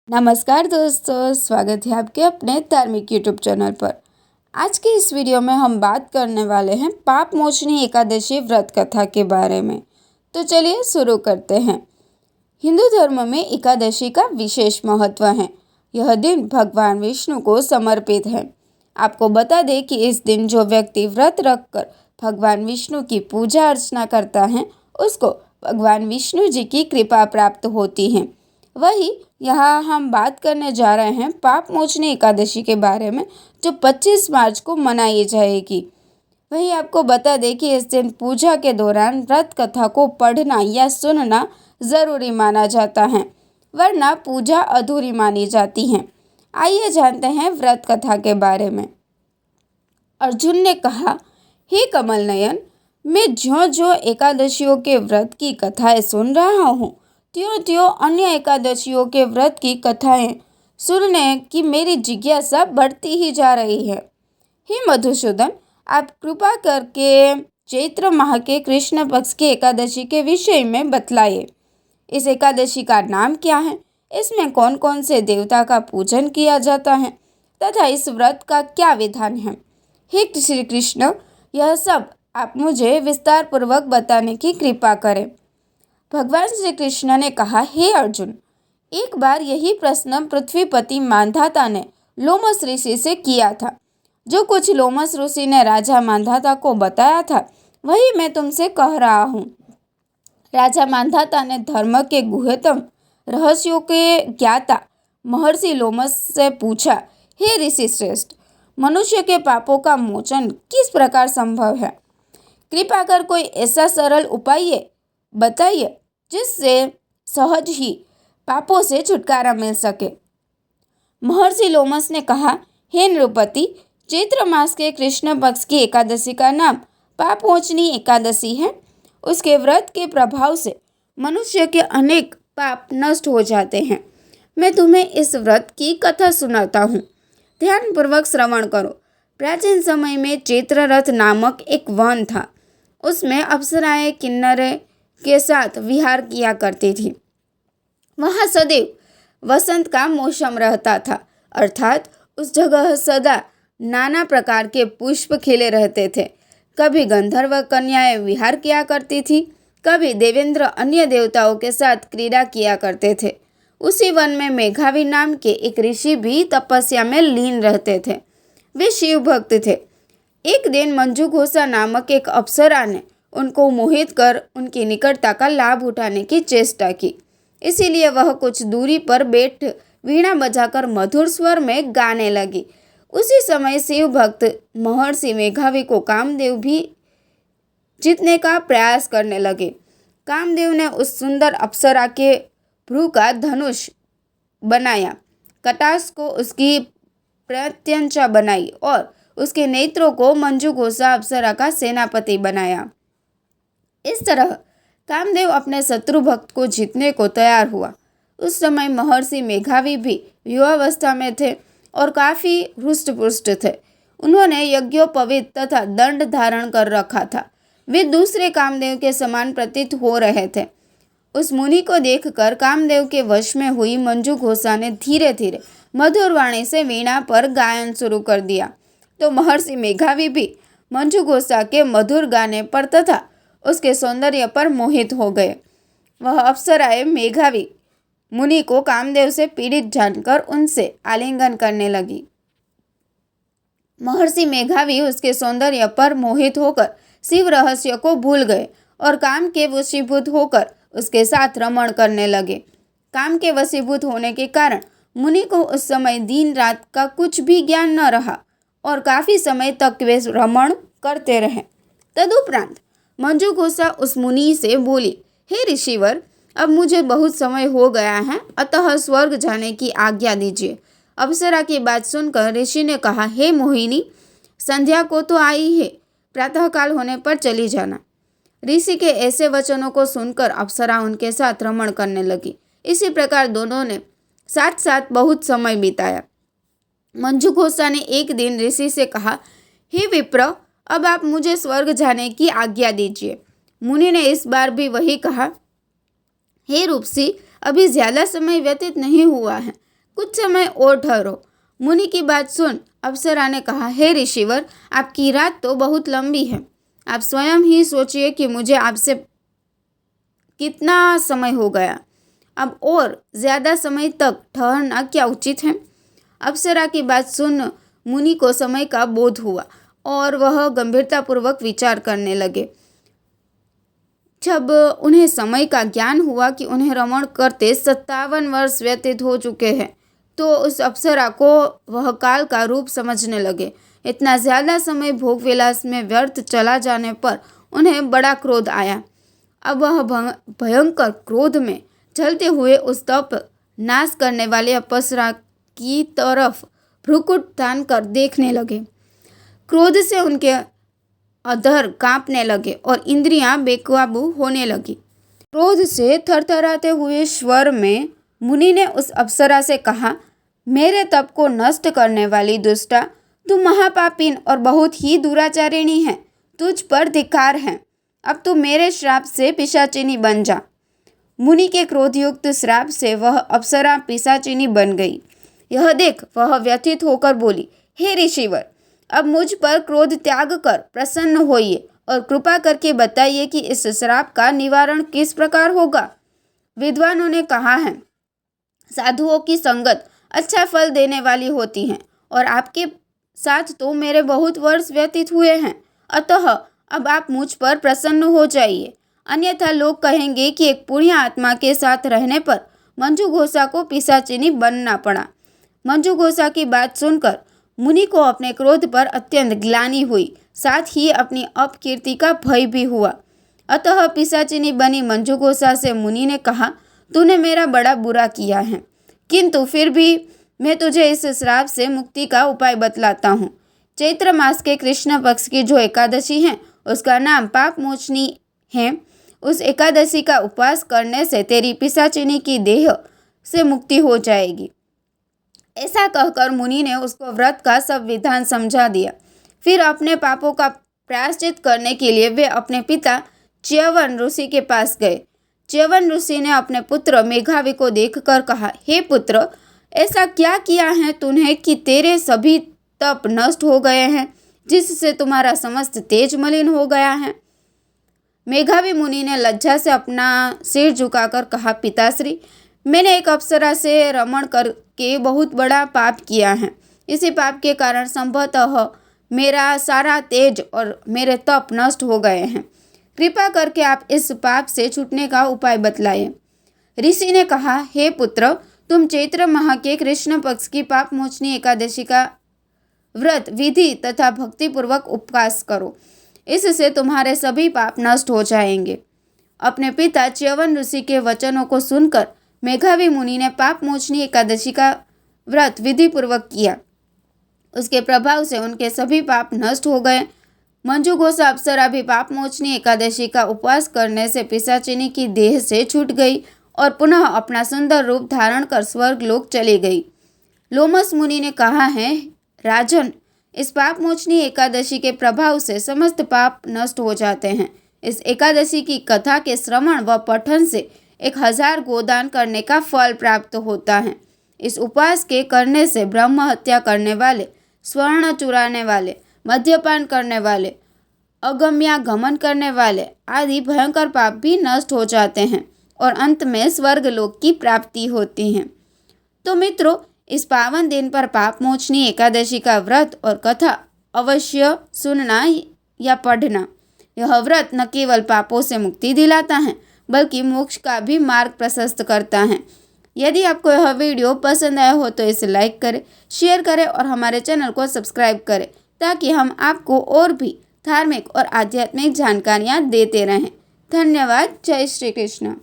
नमस्कार दोस्तों, स्वागत है आपके अपने धार्मिक यूट्यूब चैनल पर। आज के इस वीडियो में हम बात करने वाले हैं पाप मोचनी एकादशी व्रत कथा के बारे में। तो चलिए शुरू करते हैं। हिंदू धर्म में एकादशी का विशेष महत्व है। यह दिन भगवान विष्णु को समर्पित है। आपको बता दें कि इस दिन जो व्यक्ति व्रत रखकर भगवान विष्णु की पूजा अर्चना करता है उसको भगवान विष्णु जी की कृपा प्राप्त होती है। वही यहाँ हम बात करने जा रहे हैं पाप मोचनी एकादशी के बारे में, जो 25 मार्च को मनाई जाएगी। वही आपको बता दें कि इस दिन पूजा के दौरान व्रत कथा को पढ़ना या सुनना ज़रूरी माना जाता है, वरना पूजा अधूरी मानी जाती है। आइए जानते हैं व्रत कथा के बारे में। अर्जुन ने कहा, हे कमल नयन, मैं ज्यों ज्यों एकादशियों के व्रत की कथाएं सुन रहा हूँ, त्यों त्यों अन्य एकादशियों के व्रत की कथाएं सुनने की मेरी जिज्ञासा बढ़ती ही जा रही है। हे मधुसूदन, आप कृपा करके चैत्र माह के कृष्ण पक्ष की एकादशी के विषय में बतलाइए। इस एकादशी का नाम क्या है, इसमें कौन कौन से देवता का पूजन किया जाता है तथा इस व्रत का क्या विधान है। हे श्री कृष्ण, यह सब आप मुझे विस्तार पूर्वक बताने की कृपा करें। भगवान श्री कृष्ण ने कहा, हे अर्जुन, एक बार यही प्रश्न पृथ्वीपति मांधाता ने लोमस ऋषि से किया था। जो कुछ लोमस ऋषि ने राजा मांधाता को बताया था वही मैं तुमसे कह रहा हूँ। राजा मांधाता ने धर्म के गुह्यतम रहस्यों के ज्ञाता महर्षि लोमस से पूछा, हे ऋषि श्रेष्ठ, मनुष्य के पापों का मोचन किस प्रकार संभव है? कृपा कर कोई ऐसा सरल उपाय बताइए जिससे सहज ही पापों से छुटकारा मिल सके। महर्षि लोमस ने कहा, हे नृपति, चैत्र मास के कृष्ण पक्ष की एकादशी का नाम पापमोचनी एकादशी है। उसके व्रत के प्रभाव से मनुष्य के अनेक पाप नष्ट हो जाते हैं। मैं तुम्हें इस व्रत की कथा सुनाता हूँ, ध्यानपूर्वक श्रवण करो। प्राचीन समय में चैत्ररथ नामक एक वन था। उसमें अप्सराएं किन्नरे के साथ विहार किया करती थी। वहाँ सदैव वसंत का मौसम रहता था, अर्थात उस जगह सदा नाना प्रकार के पुष्प खिले रहते थे। कभी गंधर्व कन्याएं विहार किया करती थी, कभी देवेंद्र अन्य देवताओं के साथ क्रीड़ा किया करते थे। उसी वन में मेघावी नाम के एक ऋषि भी तपस्या में लीन रहते थे। वे शिव भक्त थे। एक दिन मंजू घोषा नामक एक अप्सरा ने उनको मोहित कर उनकी निकटता का लाभ उठाने की चेष्टा की। इसीलिए वह कुछ दूरी पर बैठ वीणा बजाकर मधुर स्वर में गाने लगी। उसी समय शिव भक्त महर्षि मेघावी को कामदेव भी जीतने का प्रयास करने लगे। कामदेव ने उस सुंदर अप्सरा के भ्रू का धनुष बनाया, कटाक्ष को उसकी प्रत्यंचा बनाई और उसके नेत्रों को मंजू घोषा अप्सरा का सेनापति बनाया। इस तरह कामदेव अपने शत्रु भक्त को जीतने को तैयार हुआ। उस समय महर्षि मेघावी भी युवावस्था में थे और काफ़ी हृष्ट-पुष्ट थे। उन्होंने यज्ञोपवीत तथा दंड धारण कर रखा था। वे दूसरे कामदेव के समान प्रतीत हो रहे थे। उस मुनि को देखकर कामदेव के वश में हुई मंजू घोषा ने धीरे धीरे मधुर वाणी से वीणा पर गायन शुरू कर दिया, तो महर्षि मेघावी भी मंजू घोषा के मधुर गाने पर तथा उसके सौंदर्य पर मोहित हो गए। वह अप्सराएं मेघावी मुनि को कामदेव से पीड़ित जानकर उनसे आलिंगन करने लगी। महर्षि मेघावी उसके सौंदर्य पर मोहित होकर शिव रहस्य को भूल गए और काम के वशीभूत होकर उसके साथ रमण करने लगे। काम के वशीभूत होने के कारण मुनि को उस समय दिन रात का कुछ भी ज्ञान न रहा और काफ़ी समय तक वे रमण करते रहे। तदुपरांत मंजू घोषा उस मुनि से बोली, हे ऋषिवर, अब मुझे बहुत समय हो गया है, अतः स्वर्ग जाने की आज्ञा दीजिए। अप्सरा की बात सुनकर ऋषि ने कहा, हे मोहिनी, संध्या को तो आई है, प्रातःकाल होने पर चली जाना। ऋषि के ऐसे वचनों को सुनकर अप्सरा उनके साथ रमण करने लगी। इसी प्रकार दोनों ने साथ साथ बहुत समय बिताया। मंजू घोषा ने एक दिन ऋषि से कहा, हे विप्र, अब आप मुझे स्वर्ग जाने की आज्ञा दीजिए। मुनि ने इस बार भी वही कहा, हे रूपसी, अभी ज़्यादा समय व्यतीत नहीं हुआ है, कुछ समय और ठहरो। मुनि की बात सुन अप्सरा ने कहा, हे ऋषिवर, आपकी रात तो बहुत लंबी है। आप स्वयं ही सोचिए कि मुझे आपसे कितना समय हो गया। अब और ज़्यादा समय तक ठहरना क्या उचित है? अप्सरा की बात सुन मुनि को समय का बोध हुआ और वह गंभीरतापूर्वक विचार करने लगे। जब उन्हें समय का ज्ञान हुआ कि उन्हें रमण करते 57 वर्ष व्यतीत हो चुके हैं, तो उस अप्सरा को वह काल का रूप समझने लगे। इतना ज़्यादा समय भोग विलास में व्यर्थ चला जाने पर उन्हें बड़ा क्रोध आया। अब वह भयंकर क्रोध में जलते हुए उस तप नाश करने वाले अप्सरा की तरफ भ्रुकुट तान कर देखने लगे। क्रोध से उनके अधर कांपने लगे और इंद्रियां बेकाबू होने लगी। क्रोध से थरथराते हुए स्वर में मुनि ने उस अप्सरा से कहा, मेरे तप को नष्ट करने वाली दुष्टा, तू महापापिन और बहुत ही दुराचारिणी है। तुझ पर धिक्कार है। अब तू मेरे श्राप से पिशाचिनी बन जा। मुनि के क्रोधयुक्त श्राप से वह अप्सरा पिशाचिनी बन गई। यह देख वह व्यथित होकर बोली, हे ऋषिवर, अब मुझ पर क्रोध त्याग कर प्रसन्न होइए और कृपा करके बताइए कि इस श्राप का निवारण किस प्रकार होगा। विद्वानों ने कहा है, साधुओं की संगत अच्छा फल देने वाली होती है और आपके साथ तो मेरे बहुत वर्ष व्यतीत हुए हैं। अतः अब आप मुझ पर प्रसन्न हो जाइए, अन्यथा लोग कहेंगे कि एक पुण्य आत्मा के साथ रहने पर मंजू घोषा को पिशाचिनी बनना पड़ा। मंजू घोषा की बात सुनकर मुनि को अपने क्रोध पर अत्यंत ग्लानि हुई, साथ ही अपनी अपकीर्ति का भय भी हुआ। अतः पिशाचिनी बनी मंजू घोषा से मुनि ने कहा, तूने मेरा बड़ा बुरा किया है, किंतु फिर भी मैं तुझे इस श्राप से मुक्ति का उपाय बतलाता हूँ। चैत्र मास के कृष्ण पक्ष की जो एकादशी है उसका नाम पाप मोचनी है। उस एकादशी का उपवास करने से तेरी पिशाचिनी की देह से मुक्ति हो जाएगी। ऐसा कहकर मुनि ने उसको व्रत का सब विधान समझा दिया। फिर अपने पापों का प्रायश्चित करने के लिए वे अपने पिता च्यवन ऋषि के पास गए। च्यवन ऋषि ने अपने पुत्र मेघावी को देखकर कहा, हे पुत्र, ऐसा क्या किया है तूने कि तेरे सभी तप नष्ट हो गए हैं, जिससे तुम्हारा समस्त तेज मलिन हो गया है। मेघावी मुनि ने लज्जा से अपना सिर झुकाकर कहा, पिताश्री, मैंने एक अप्सरा से रमण करके बहुत बड़ा पाप किया है। इसी पाप के कारण संभवतः मेरा सारा तेज और मेरे तप नष्ट हो गए हैं। कृपा करके आप इस पाप से छूटने का उपाय बतलाएं। ऋषि ने कहा, हे पुत्र, तुम चैत्र माह के कृष्ण पक्ष की पाप मोचनी एकादशी का व्रत विधि तथा भक्तिपूर्वक उपवास करो, इससे तुम्हारे सभी पाप नष्ट हो जाएंगे। अपने पिता च्यवन ऋषि के वचनों को सुनकर मेघावी मुनि ने पाप मोचनी एकादशी का व्रत विधि पूर्वक किया। उसके प्रभाव से उनके सभी पाप नष्ट हो गए। मंजू घोषा अप्सरा भी पाप मोचनी एकादशी का उपवास करने से पिशाचिनी की देह से छूट गई और पुनः अपना सुंदर रूप धारण कर स्वर्ग लोक चली गई। लोमस मुनि ने कहा है, राजन, इस पाप मोचनी एकादशी के प्रभाव से समस्त पाप नष्ट हो जाते हैं। इस एकादशी की कथा के श्रवण व पठन से 1000 गोदान करने का फल प्राप्त होता है। इस उपवास के करने से ब्रह्म हत्या करने वाले, स्वर्ण चुराने वाले, मद्यपान करने वाले, अगम्यागमन करने वाले आदि भयंकर पाप भी नष्ट हो जाते हैं और अंत में स्वर्ग लोक की प्राप्ति होती है। तो मित्रों, इस पावन दिन पर पाप मोचनी एकादशी का व्रत और कथा अवश्य सुनना या पढ़ना। यह व्रत न केवल पापों से मुक्ति दिलाता है बल्कि मोक्ष का भी मार्ग प्रशस्त करता है। यदि आपको यह वीडियो पसंद आया हो तो इसे लाइक करें, शेयर करें और हमारे चैनल को सब्सक्राइब करें ताकि हम आपको और भी धार्मिक और आध्यात्मिक जानकारियाँ देते रहें। धन्यवाद। जय श्री कृष्ण।